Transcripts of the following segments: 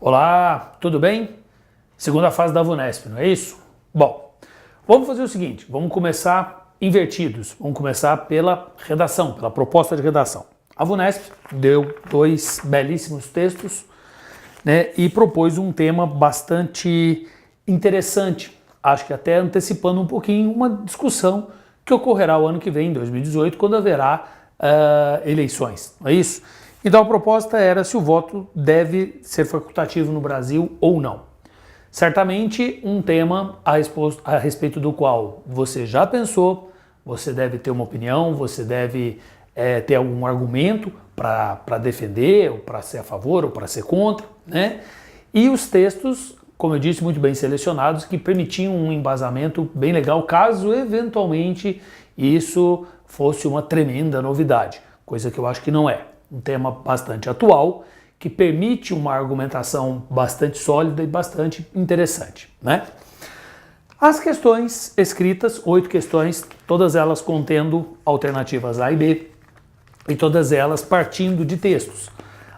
Olá, tudo bem? Segunda fase da VUNESP, não é isso? Bom, vamos fazer o seguinte, vamos começar invertidos, vamos começar pela redação, pela proposta de redação. A VUNESP deu dois belíssimos textos, né, e propôs um tema bastante interessante, acho que até antecipando um pouquinho uma discussão que ocorrerá o ano que vem, em 2018, quando haverá eleições, não é isso? Então a proposta era se o voto deve ser facultativo no Brasil ou não. Certamente um tema a respeito do qual você já pensou, você deve ter uma opinião, você deve ter algum argumento para defender, ou para ser a favor, ou para ser contra, né? E os textos, como eu disse, muito bem selecionados, que permitiam um embasamento bem legal, caso eventualmente isso fosse uma tremenda novidade, coisa que eu acho que não é. Um tema bastante atual, que permite uma argumentação bastante sólida e bastante interessante, né? As questões escritas, 8 questões, todas elas contendo alternativas A e B, e todas elas partindo de textos.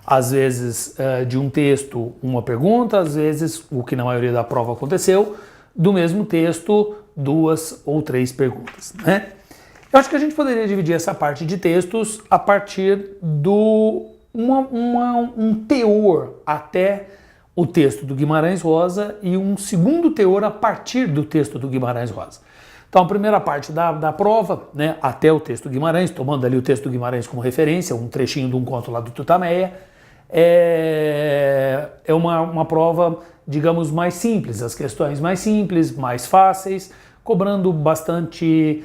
Às vezes de um texto uma pergunta, às vezes, o que na maioria da prova aconteceu, do mesmo texto 2 ou 3 perguntas, né? Eu acho que a gente poderia dividir essa parte de textos a partir do um teor até o texto do Guimarães Rosa e um segundo teor a partir do texto do Guimarães Rosa. Então a primeira parte da prova, né, até o texto do Guimarães, tomando ali o texto do Guimarães como referência, um trechinho de um conto lá do Tutameia, é uma prova, digamos, mais simples, as questões mais simples, mais fáceis, cobrando bastante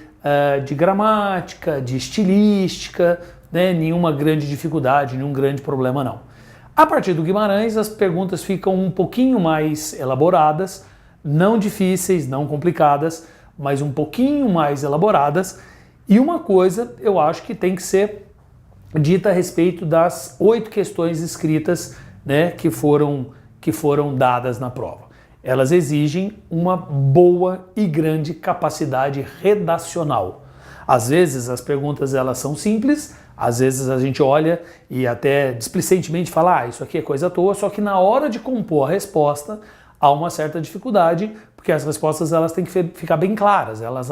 de gramática, de estilística, né? Nenhuma grande dificuldade, nenhum grande problema não. A partir do Guimarães, as perguntas ficam um pouquinho mais elaboradas, não difíceis, não complicadas, mas um pouquinho mais elaboradas. E uma coisa eu acho que tem que ser dita a respeito das 8 questões escritas, né, que foram dadas na prova. Elas exigem uma boa e grande capacidade redacional. Às vezes as perguntas elas são simples, às vezes a gente olha e até displicentemente fala, isso aqui é coisa à toa, só que na hora de compor a resposta há uma certa dificuldade, porque as respostas elas têm que ficar bem claras, elas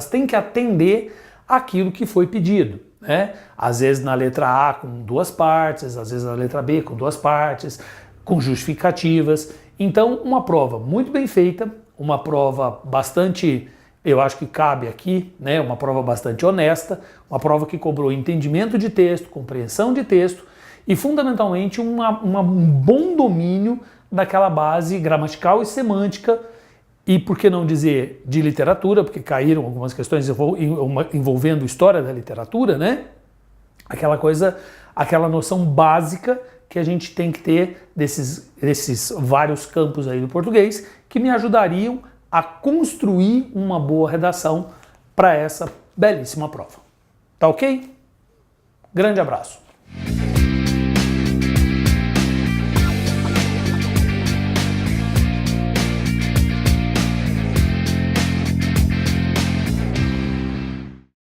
têm que atender aquilo que foi pedido, né? Às vezes na letra A com 2 partes, às vezes na letra B com 2 partes, com justificativas. Então, uma prova muito bem feita, uma prova bastante, eu acho que cabe aqui, né, uma prova bastante honesta, uma prova que cobrou entendimento de texto, compreensão de texto e, fundamentalmente, um bom domínio daquela base gramatical e semântica e, por que não dizer, de literatura, porque caíram algumas questões envolvendo história da literatura, né? Aquela noção básica que a gente tem que ter desses vários campos aí do português que me ajudariam a construir uma boa redação para essa belíssima prova. Tá ok? Grande abraço!